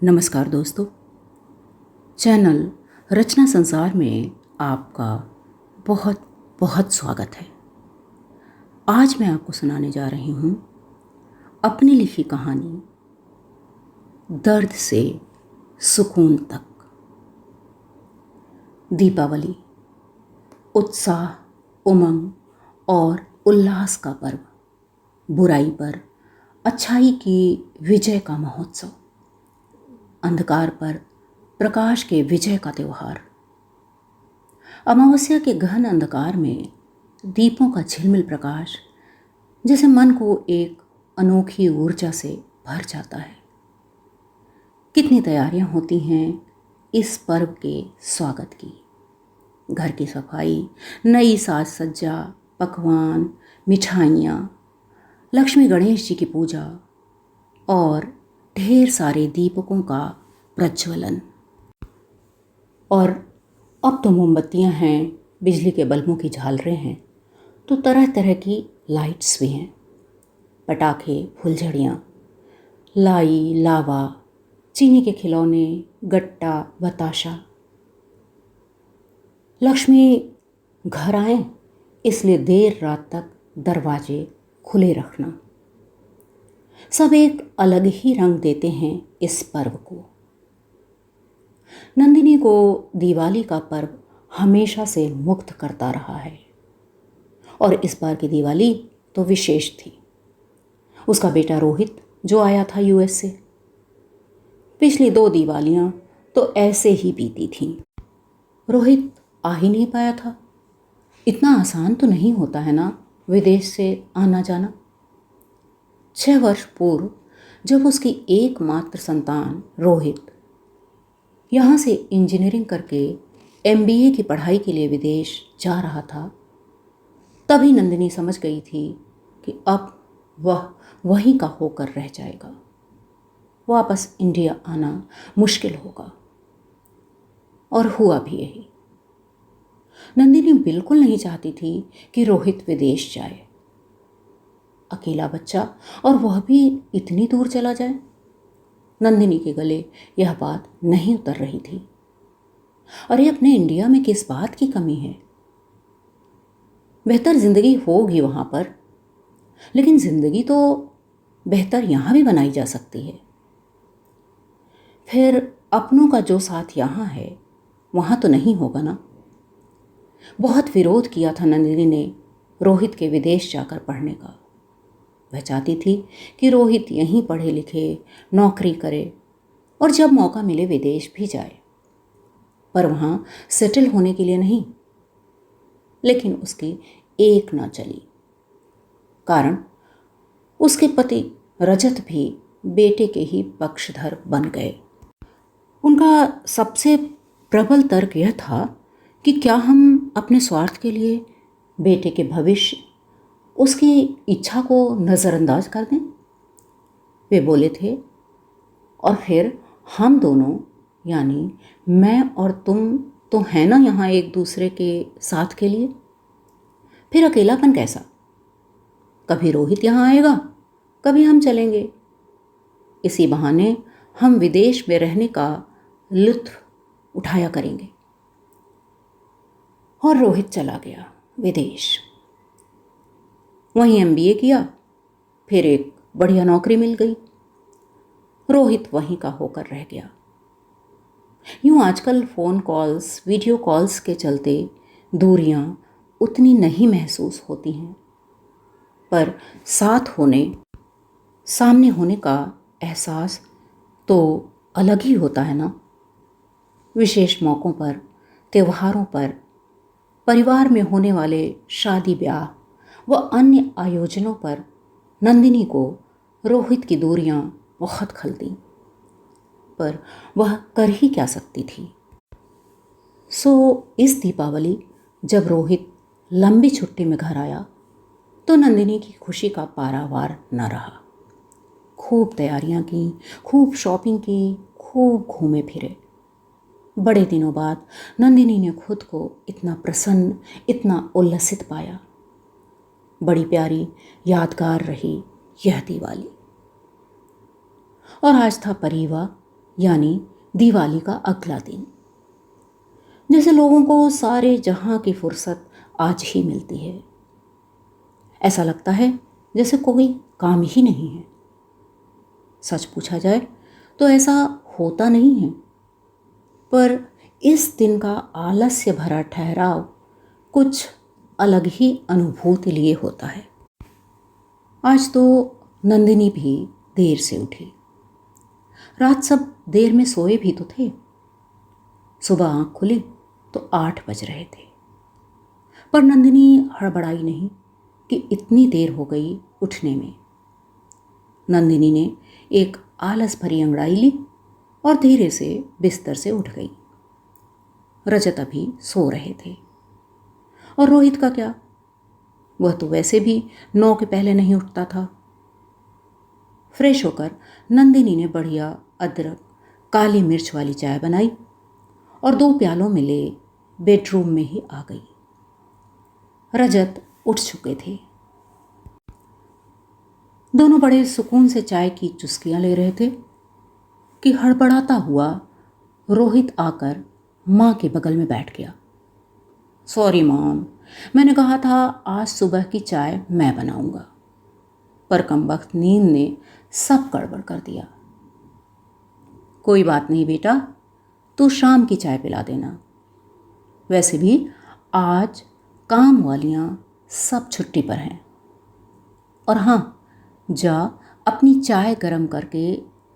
नमस्कार दोस्तों, चैनल रचना संसार में आपका बहुत बहुत स्वागत है। आज मैं आपको सुनाने जा रही हूँ अपनी लिखी कहानी दर्द से सुकून तक। दीपावली उत्साह, उमंग और उल्लास का पर्व, बुराई पर अच्छाई की विजय का महोत्सव, अंधकार पर प्रकाश के विजय का त्योहार। अमावस्या के गहन अंधकार में दीपों का झिलमिल प्रकाश जैसे मन को एक अनोखी ऊर्जा से भर जाता है। कितनी तैयारियां होती हैं इस पर्व के स्वागत की। घर की सफाई, नई साज सज्जा, पकवान, मिठाइयाँ, लक्ष्मी गणेश जी की पूजा और ढेर सारे दीपकों का प्रज्वलन। और अब तो मोमबत्तियां हैं, बिजली के बल्बों की झालरें हैं, तो तरह तरह की लाइट्स भी हैं। पटाखे, फुलझड़ियाँ, लाई, लावा, चीनी के खिलौने, गट्टा, बताशा। लक्ष्मी घर आए इसलिए देर रात तक दरवाजे खुले रखना। सब एक अलग ही रंग देते हैं इस पर्व को। नंदिनी को दिवाली का पर्व हमेशा से मुक्त करता रहा है और इस बार की दिवाली तो विशेष थी। उसका बेटा रोहित जो आया था यूएस से, पिछली 2 दिवालियां तो ऐसे ही बीती थीं। रोहित आ ही नहीं पाया था। इतना आसान तो नहीं होता है ना विदेश से आना जाना। 6 वर्ष पूर्व जब उसकी एकमात्र संतान रोहित यहाँ से इंजीनियरिंग करके एमबीए की पढ़ाई के लिए विदेश जा रहा था, तभी नंदिनी समझ गई थी कि अब वह वहीं का होकर रह जाएगा। वापस इंडिया आना मुश्किल होगा। और हुआ भी यही। नंदिनी बिल्कुल नहीं चाहती थी कि रोहित विदेश जाए। अकेला बच्चा और वह भी इतनी दूर चला जाए। नंदिनी के गले यह बात नहीं उतर रही थी। अरे अपने इंडिया में किस बात की कमी है? बेहतर जिंदगी होगी वहां पर, लेकिन जिंदगी तो बेहतर यहां भी बनाई जा सकती है। फिर अपनों का जो साथ यहां है वहां तो नहीं होगा ना। बहुत विरोध किया था नंदिनी ने रोहित के विदेश जाकर पढ़ने का। वह चाहती थी कि रोहित यहीं पढ़े लिखे, नौकरी करे और जब मौका मिले विदेश भी जाए, पर वहाँ सेटल होने के लिए नहीं। लेकिन उसकी एक ना चली। कारण उसके पति रजत भी बेटे के ही पक्षधर बन गए। उनका सबसे प्रबल तर्क यह था कि क्या हम अपने स्वार्थ के लिए बेटे के भविष्य, उसकी इच्छा को नज़रअंदाज कर दें? वे बोले थे, और फिर हम दोनों यानी मैं और तुम तो हैं ना यहाँ एक दूसरे के साथ के लिए। फिर अकेलापन कैसा? कभी रोहित यहाँ आएगा, कभी हम चलेंगे। इसी बहाने हम विदेश में रहने का लुत्फ उठाया करेंगे। और रोहित चला गया विदेश। वहीं एमबीए किया, फिर एक बढ़िया नौकरी मिल गई। रोहित वहीं का होकर रह गया। यूं आजकल फ़ोन कॉल्स, वीडियो कॉल्स के चलते दूरियां उतनी नहीं महसूस होती हैं, पर साथ होने, सामने होने का एहसास तो अलग ही होता है ना। विशेष मौक़ों पर, त्योहारों पर, परिवार में होने वाले शादी ब्याह व अन्य आयोजनों पर नंदिनी को रोहित की दूरियां बहुत खलती, पर वह कर ही क्या सकती थी। सो इस दीपावली जब रोहित लंबी छुट्टी में घर आया तो नंदिनी की खुशी का पारावार न रहा। खूब तैयारियां की, खूब शॉपिंग की, खूब घूमे फिरे। बड़े दिनों बाद नंदिनी ने खुद को इतना प्रसन्न, इतना उल्लसित पाया। बड़ी प्यारी यादगार रही यह दिवाली। और आज था परिवा यानी दिवाली का अगला दिन। जैसे लोगों को सारे जहां की फुर्सत आज ही मिलती है। ऐसा लगता है जैसे कोई काम ही नहीं है। सच पूछा जाए तो ऐसा होता नहीं है, पर इस दिन का आलस्य भरा ठहराव कुछ अलग ही अनुभूति लिए होता है। आज तो नंदिनी भी देर से उठी। रात सब देर में सोए भी तो थे। सुबह आंख खुली तो 8 बज रहे थे, पर नंदिनी हड़बड़ाई नहीं कि इतनी देर हो गई उठने में। नंदिनी ने एक आलस भरी अंगड़ाई ली और धीरे से बिस्तर से उठ गई। रजत अभी सो रहे थे, और रोहित का क्या, वह तो वैसे भी 9 के पहले नहीं उठता था। फ्रेश होकर नंदिनी ने बढ़िया अदरक काली मिर्च वाली चाय बनाई और 2 प्यालों में ले बेडरूम में ही आ गई। रजत उठ चुके थे। दोनों बड़े सुकून से चाय की चुस्कियां ले रहे थे कि हड़बड़ाता हुआ रोहित आकर माँ के बगल में बैठ गया। सॉरी मॉम, मैंने कहा था आज सुबह की चाय मैं बनाऊंगा, पर कमबख्त नींद ने सब गड़बड़ कर दिया। कोई बात नहीं बेटा, तू शाम की चाय पिला देना। वैसे भी आज काम वालियाँ सब छुट्टी पर हैं। और हाँ, जा अपनी चाय गरम करके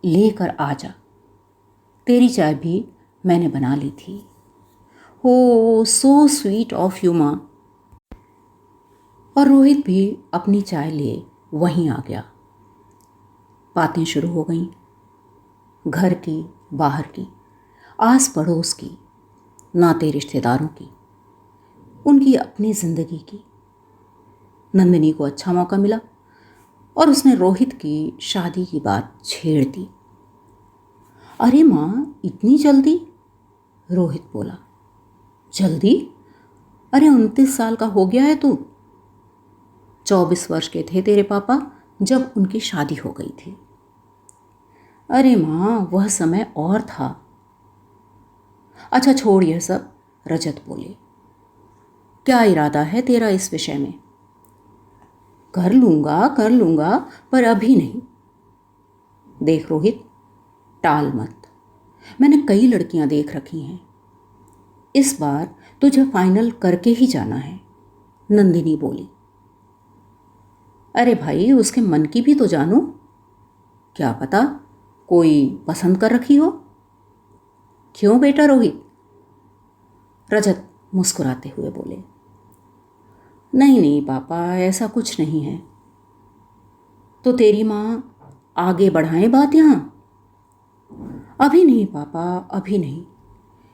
लेकर आ जा। तेरी चाय भी मैंने बना ली थी। हो सो स्वीट ऑफ यू माँ। और रोहित भी अपनी चाय लिए वहीं आ गया। बातें शुरू हो गईं, घर की, बाहर की, आस पड़ोस की, नाते रिश्तेदारों की, उनकी अपनी जिंदगी की। नंदिनी को अच्छा मौका मिला और उसने रोहित की शादी की बात छेड़ दी। अरे माँ, इतनी जल्दी? रोहित बोला। जल्दी? अरे 29 साल का हो गया है तू। 24 वर्ष के थे तेरे पापा जब उनकी शादी हो गई थी। अरे माँ, वह समय और था। अच्छा छोड़ यह सब, रजत बोले। क्या इरादा है तेरा इस विषय में? कर लूँगा, पर अभी नहीं। देख रोहित, टाल मत। मैंने कई लड़कियां देख रखी हैं। इस बार तुझे फाइनल करके ही जाना है, नंदिनी बोली। अरे भाई, उसके मन की भी तो जानो। क्या पता कोई पसंद कर रखी हो। क्यों बेटा रोहित? रजत मुस्कुराते हुए बोले। नहीं पापा, ऐसा कुछ नहीं है। तो तेरी माँ आगे बढ़ाएं बात यहाँ? अभी नहीं पापा, अभी नहीं।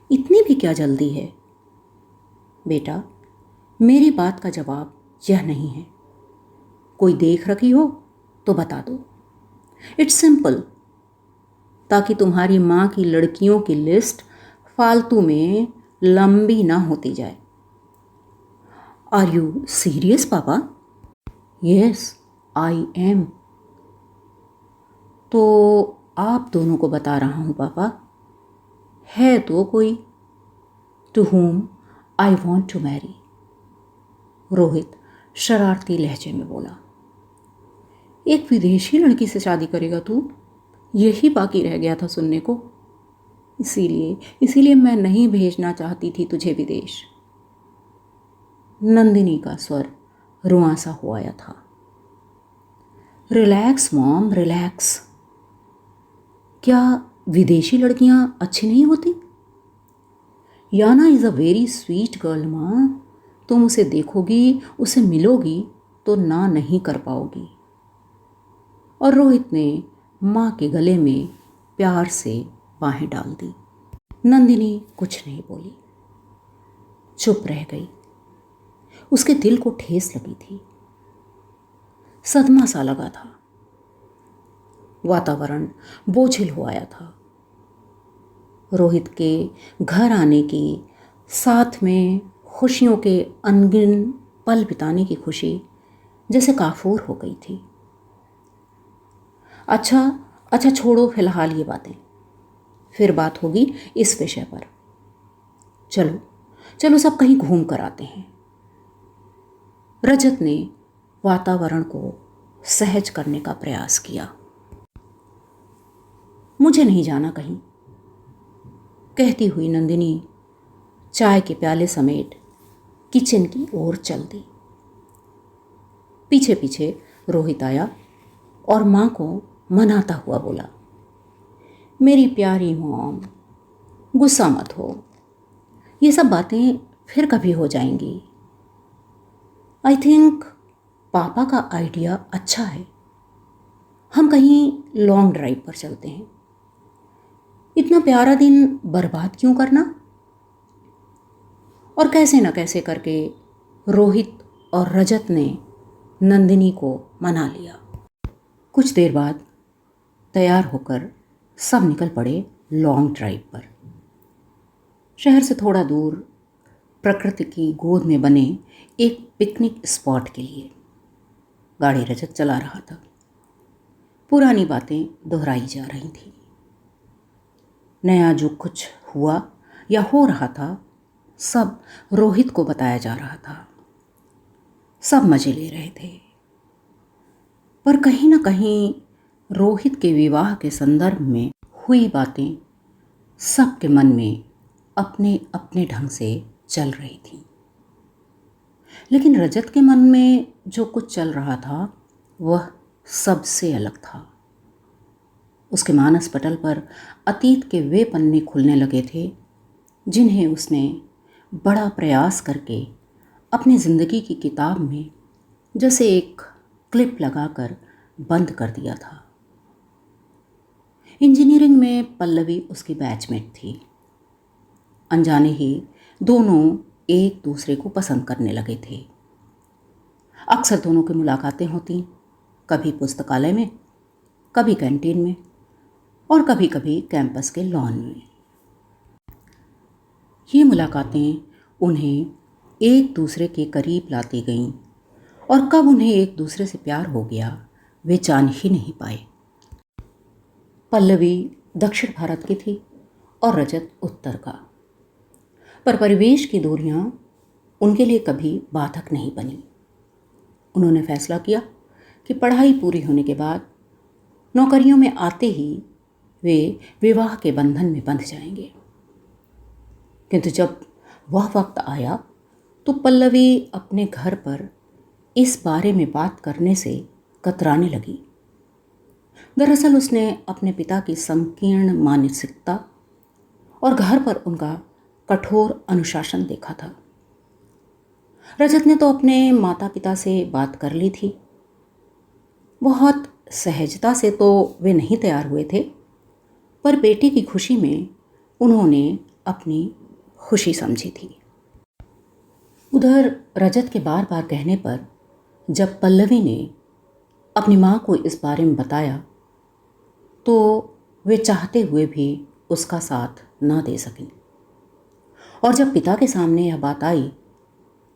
इतनी भी क्या जल्दी है? बेटा, मेरी बात का जवाब यह नहीं है। कोई देख रखी हो तो बता दो। इट्स सिंपल, ताकि तुम्हारी माँ की लड़कियों की लिस्ट फालतू में लंबी ना होती जाए। आर यू सीरियस पापा? Yes, I am. तो आप दोनों को बता रहा हूँ पापा। है तो कोई, to whom I want to marry. Rohit शरारती लहजे में बोला। एक विदेशी लड़की से शादी करेगा तू? यही बाकी रह गया था सुनने को। इसीलिए मैं नहीं भेजना चाहती थी तुझे विदेश। नंदिनी का स्वर रुआंसा हो आया था। Relax mom, relax. क्या विदेशी लड़कियां अच्छी नहीं होती? Yana is a very sweet girl माँ। तुम उसे देखोगी, उसे मिलोगी तो ना नहीं कर पाओगी। और रोहित ने माँ के गले में प्यार से बाहें डाल दी। नंदिनी कुछ नहीं बोली, चुप रह गई। उसके दिल को ठेस लगी थी, सदमा सा लगा था। वातावरण बोझिल हो आया था। रोहित के घर आने की, साथ में खुशियों के अनगिन पल बिताने की खुशी जैसे काफूर हो गई थी। अच्छा छोड़ो फिलहाल ये बातें। फिर बात होगी इस विषय पर। चलो चलो सब कहीं घूम कर आते हैं। रजत ने वातावरण को सहज करने का प्रयास किया। मुझे नहीं जाना कहीं, कहती हुई नंदिनी चाय के प्याले समेत किचन की ओर चल दी। पीछे पीछे रोहित आया और माँ को मनाता हुआ बोला, मेरी प्यारी मॉम, गुस्सा मत हो, ये सब बातें फिर कभी हो जाएंगी। आई थिंक पापा का आइडिया अच्छा है, हम कहीं लॉन्ग ड्राइव पर चलते हैं। इतना प्यारा दिन बर्बाद क्यों करना। और कैसे न कैसे करके रोहित और रजत ने नंदिनी को मना लिया। कुछ देर बाद तैयार होकर सब निकल पड़े लॉन्ग ड्राइव पर। शहर से थोड़ा दूर प्रकृति की गोद में बने एक पिकनिक स्पॉट के लिए। गाड़ी रजत चला रहा था। पुरानी बातें दोहराई जा रही थी। नया जो कुछ हुआ या हो रहा था सब रोहित को बताया जा रहा था। सब मजे ले रहे थे। पर कहीं ना कहीं रोहित के विवाह के संदर्भ में हुई बातें सबके मन में अपने अपने ढंग से चल रही थी। लेकिन रजत के मन में जो कुछ चल रहा था वह सबसे अलग था। उसके मानस पटल पर अतीत के वे पन्ने खुलने लगे थे जिन्हें उसने बड़ा प्रयास करके अपनी ज़िंदगी की किताब में जैसे एक क्लिप लगाकर बंद कर दिया था। इंजीनियरिंग में पल्लवी उसकी बैचमेट थी। अनजाने ही दोनों एक दूसरे को पसंद करने लगे थे। अक्सर दोनों की मुलाकातें होती, कभी पुस्तकालय में, कभी कैंटीन में और कभी कभी कैंपस के लॉन में। ये मुलाकातें उन्हें एक दूसरे के करीब लाती गईं और कब उन्हें एक दूसरे से प्यार हो गया वे जान ही नहीं पाए। पल्लवी दक्षिण भारत की थी और रजत उत्तर का, पर परिवेश की दूरियां उनके लिए कभी बाधक नहीं बनी। उन्होंने फैसला किया कि पढ़ाई पूरी होने के बाद नौकरियों में आते ही वे विवाह के बंधन में बंध जाएंगे। किंतु जब वह वक्त आया तो पल्लवी अपने घर पर इस बारे में बात करने से कतराने लगी। दरअसल उसने अपने पिता की संकीर्ण मानसिकता और घर पर उनका कठोर अनुशासन देखा था। रजत ने तो अपने माता पिता से बात कर ली थी। बहुत सहजता से तो वे नहीं तैयार हुए थे, पर बेटी की खुशी में उन्होंने अपनी खुशी समझी थी। उधर रजत के बार बार कहने पर जब पल्लवी ने अपनी माँ को इस बारे में बताया तो वे चाहते हुए भी उसका साथ ना दे सकी। और जब पिता के सामने यह बात आई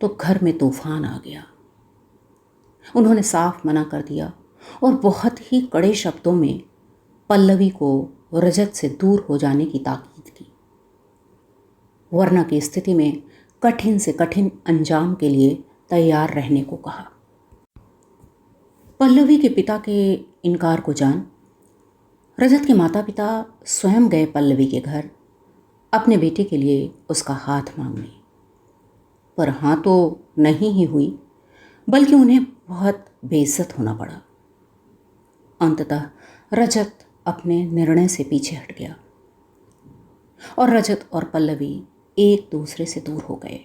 तो घर में तूफान आ गया। उन्होंने साफ मना कर दिया और बहुत ही कड़े शब्दों में पल्लवी को रजत से दूर हो जाने की ताकीद की, वरना की स्थिति में कठिन से कठिन अंजाम के लिए तैयार रहने को कहा। पल्लवी के पिता के इनकार को जान रजत के माता पिता स्वयं गए पल्लवी के घर अपने बेटे के लिए उसका हाथ मांगने। पर हाँ तो नहीं ही हुई, बल्कि उन्हें बहुत बेइज्जत होना पड़ा। अंततः रजत अपने निर्णय से पीछे हट गया और रजत और पल्लवी एक दूसरे से दूर हो गए।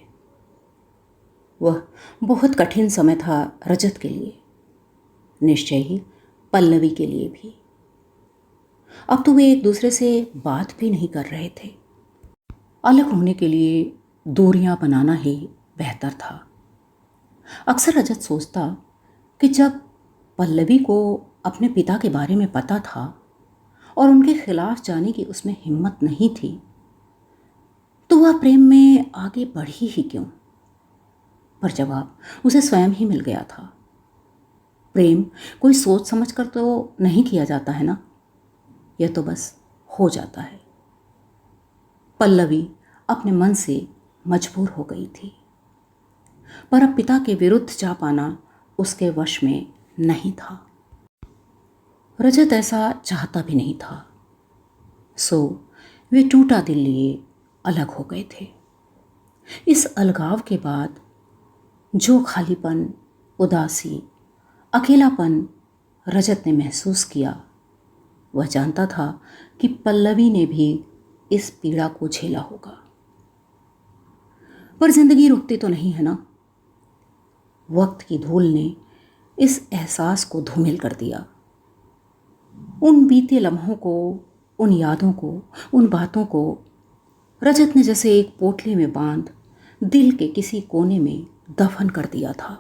वह बहुत कठिन समय था रजत के लिए, निश्चय ही पल्लवी के लिए भी। अब तो वे एक दूसरे से बात भी नहीं कर रहे थे। अलग होने के लिए दूरियां बनाना ही बेहतर था। अक्सर रजत सोचता कि जब पल्लवी को अपने पिता के बारे में पता था और उनके खिलाफ जाने की उसमें हिम्मत नहीं थी तो वह प्रेम में आगे बढ़ी ही क्यों। पर जवाब उसे स्वयं ही मिल गया था। प्रेम कोई सोच समझ कर तो नहीं किया जाता है ना, यह तो बस हो जाता है। पल्लवी अपने मन से मजबूर हो गई थी, पर अब पिता के विरुद्ध जा पाना उसके वश में नहीं था। रजत ऐसा चाहता भी नहीं था, सो वे टूटा दिल लिए अलग हो गए थे। इस अलगाव के बाद जो खालीपन, उदासी, अकेलापन रजत ने महसूस किया, वह जानता था कि पल्लवी ने भी इस पीड़ा को झेला होगा। पर जिंदगी रुकती तो नहीं है ना। वक्त की धूल ने इस एहसास को धूमिल कर दिया। उन बीते लम्हों को, उन यादों को, उन बातों को रजत ने जैसे एक पोटली में बांध दिल के किसी कोने में दफन कर दिया था।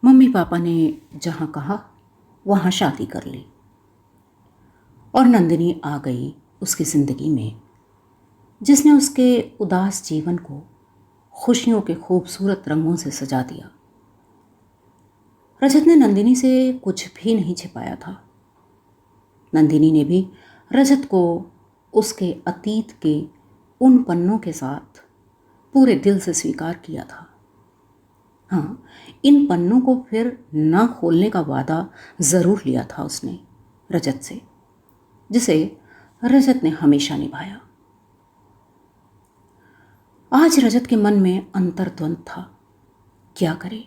मम्मी पापा ने जहाँ कहा वहाँ शादी कर ली और नंदिनी आ गई उसकी ज़िंदगी में, जिसने उसके उदास जीवन को खुशियों के खूबसूरत रंगों से सजा दिया। रजत ने नंदिनी से कुछ भी नहीं छिपाया था। नंदिनी ने भी रजत को उसके अतीत के उन पन्नों के साथ पूरे दिल से स्वीकार किया था। हाँ, इन पन्नों को फिर ना खोलने का वादा ज़रूर लिया था उसने रजत से, जिसे रजत ने हमेशा निभाया। आज रजत के मन में अंतर्द्वंद था। क्या करे?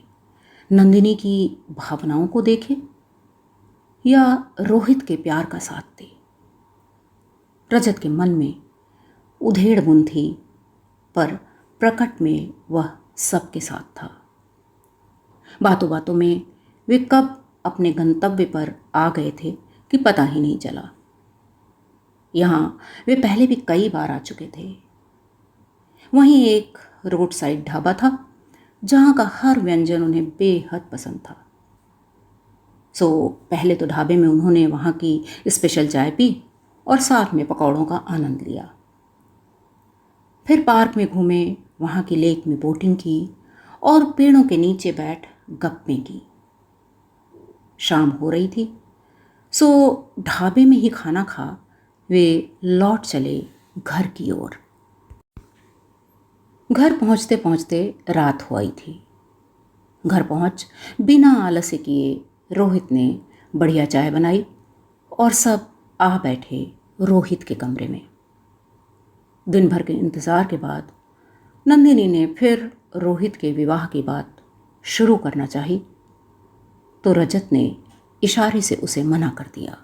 नंदिनी की भावनाओं को देखे या रोहित के प्यार का साथ दे? रजत के मन में उधेड़ बुन थी, पर प्रकट में वह सबके साथ था। बातों बातों में वे कब अपने गंतव्य पर आ गए थे कि पता ही नहीं चला। यहाँ वे पहले भी कई बार आ चुके थे। वहीं एक रोड साइड ढाबा था जहाँ का हर व्यंजन उन्हें बेहद पसंद था। सो पहले तो ढाबे में उन्होंने वहाँ की स्पेशल चाय पी और साथ में पकौड़ों का आनंद लिया। फिर पार्क में घूमे, वहाँ की लेक में बोटिंग की और पेड़ों के नीचे बैठ गप्पें की। शाम हो रही थी, सो ढाबे में ही खाना खा वे लौट चले घर की ओर। घर पहुँचते पहुँचते रात हो आई थी। घर पहुँच बिना आलस्य किए रोहित ने बढ़िया चाय बनाई और सब आ बैठे रोहित के कमरे में। दिन भर के इंतज़ार के बाद नंदिनी ने फिर रोहित के विवाह की बात शुरू करना चाही, तो रजत ने इशारे से उसे मना कर दिया।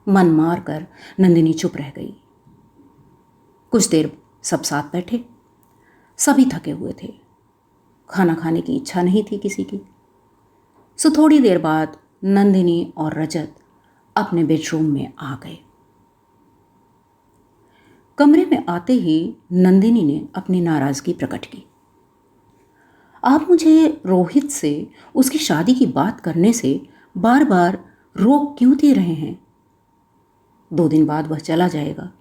मन मार कर नंदिनी चुप रह गई। कुछ देर सब साथ बैठे। सभी थके हुए थे, खाना खाने की इच्छा नहीं थी किसी की। सो थोड़ी देर बाद नंदिनी और रजत अपने बेडरूम में आ गए। कमरे में आते ही नंदिनी ने अपनी नाराज़गी प्रकट की। आप मुझे रोहित से उसकी शादी की बात करने से बार बार रोक क्यों दे रहे हैं? 2 दिन बाद वह चला जाएगा,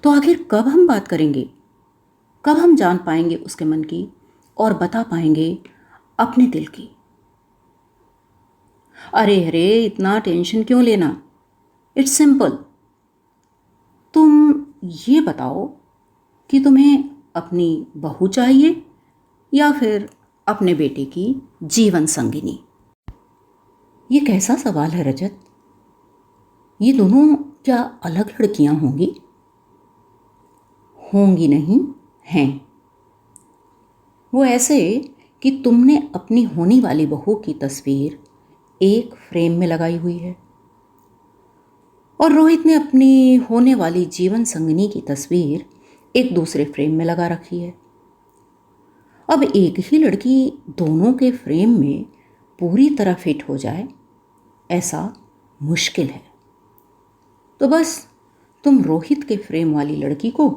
तो आखिर कब हम बात करेंगे? कब हम जान पाएंगे उसके मन की और बता पाएंगे अपने दिल की? अरे अरे, इतना टेंशन क्यों लेना? It's simple. तुम ये बताओ कि तुम्हें अपनी बहू चाहिए या फिर अपने बेटे की जीवन संगिनी? ये कैसा सवाल है रजत? ये दोनों क्या अलग लड़कियां होंगी? होंगी नहीं, हैं। वो ऐसे कि तुमने अपनी होने वाली बहू की तस्वीर एक फ्रेम में लगाई हुई है और रोहित ने अपनी होने वाली जीवन संगिनी की तस्वीर एक दूसरे फ्रेम में लगा रखी है। अब एक ही लड़की दोनों के फ्रेम में पूरी तरह फिट हो जाए, ऐसा मुश्किल है। तो बस तुम रोहित के फ्रेम वाली लड़की को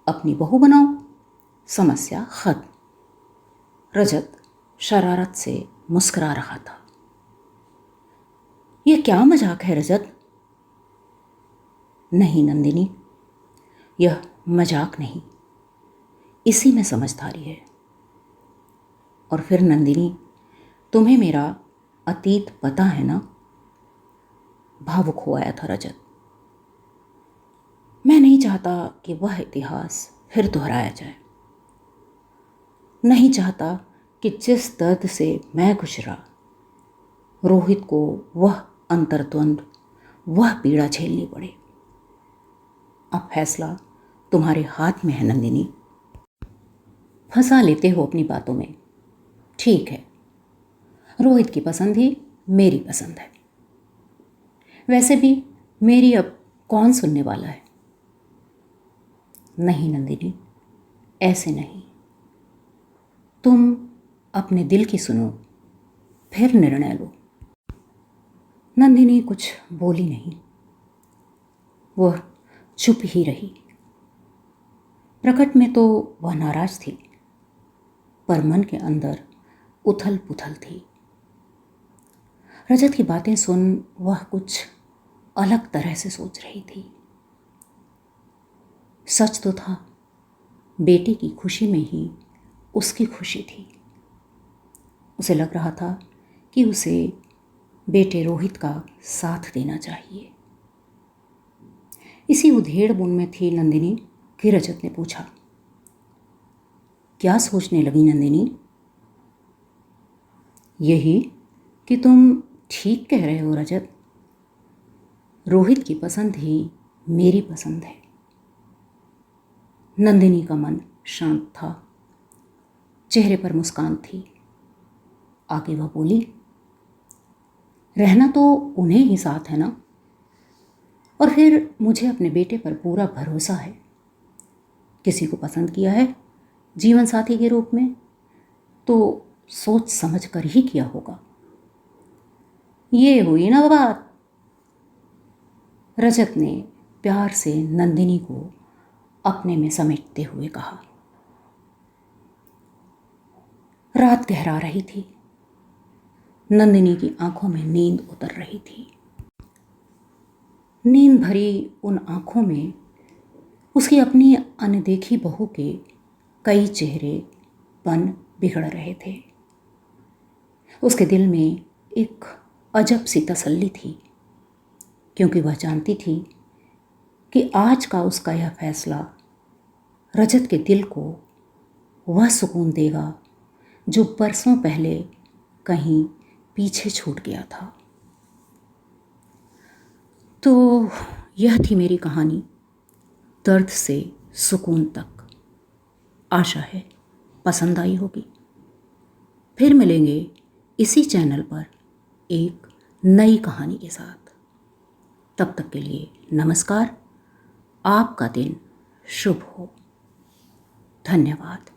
अपनी बहू बनाओ, समस्या खत्म। रजत शरारत से मुस्कुरा रहा था। यह क्या मजाक है रजत? नहीं नंदिनी, यह मजाक नहीं, इसी में समझदारी है। और फिर नंदिनी, तुम्हें मेरा अतीत पता है ना? भावुक हो आया था रजत। मैं नहीं चाहता कि वह इतिहास फिर दोहराया जाए। नहीं चाहता कि जिस दर्द से मैं गुजरा, रोहित को वह अंतर्द्वंद, वह पीड़ा झेलनी पड़े। अब फैसला तुम्हारे हाथ में है नंदिनी। फंसा लेते हो अपनी बातों में। ठीक है, रोहित की पसंद ही मेरी पसंद है। वैसे भी मेरी अब कौन सुनने वाला है। नहीं नंदिनी, ऐसे नहीं। तुम अपने दिल की सुनो, फिर निर्णय लो। नंदिनी कुछ बोली नहीं, वह चुप ही रही। प्रकट में तो वह नाराज थी, पर मन के अंदर उथल पुथल थी। रजत की बातें सुन वह कुछ अलग तरह से सोच रही थी। सच तो था, बेटे की खुशी में ही उसकी खुशी थी। उसे लग रहा था कि उसे बेटे रोहित का साथ देना चाहिए। इसी उधेड़-बुन में थी नंदिनी कि रजत ने पूछा, क्या सोचने लगी नंदिनी? यही कि तुम ठीक कह रहे हो रजत। रोहित की पसंद ही मेरी पसंद है। नंदिनी का मन शांत था, चेहरे पर मुस्कान थी। आगे वह बोली, रहना तो उन्हें ही साथ है ना, और फिर मुझे अपने बेटे पर पूरा भरोसा है। किसी को पसंद किया है जीवन साथी के रूप में तो सोच समझ कर ही किया होगा। ये हुई ना बात। रजत ने प्यार से नंदिनी को अपने में समेटते हुए कहा। रात गहरा रही थी। नंदिनी की आंखों में नींद उतर रही थी। नींद भरी उन आंखों में उसकी अपनी अनदेखी बहू के कई चेहरे बन बिगड़ रहे थे। उसके दिल में एक अजब सी तसल्ली थी, क्योंकि वह जानती थी कि आज का उसका यह फैसला रजत के दिल को वह सुकून देगा जो बरसों पहले कहीं पीछे छूट गया था। तो यह थी मेरी कहानी, दर्द से सुकून तक। आशा है पसंद आई होगी। फिर मिलेंगे इसी चैनल पर एक नई कहानी के साथ। तब तक के लिए नमस्कार। आपका दिन शुभ हो। धन्यवाद।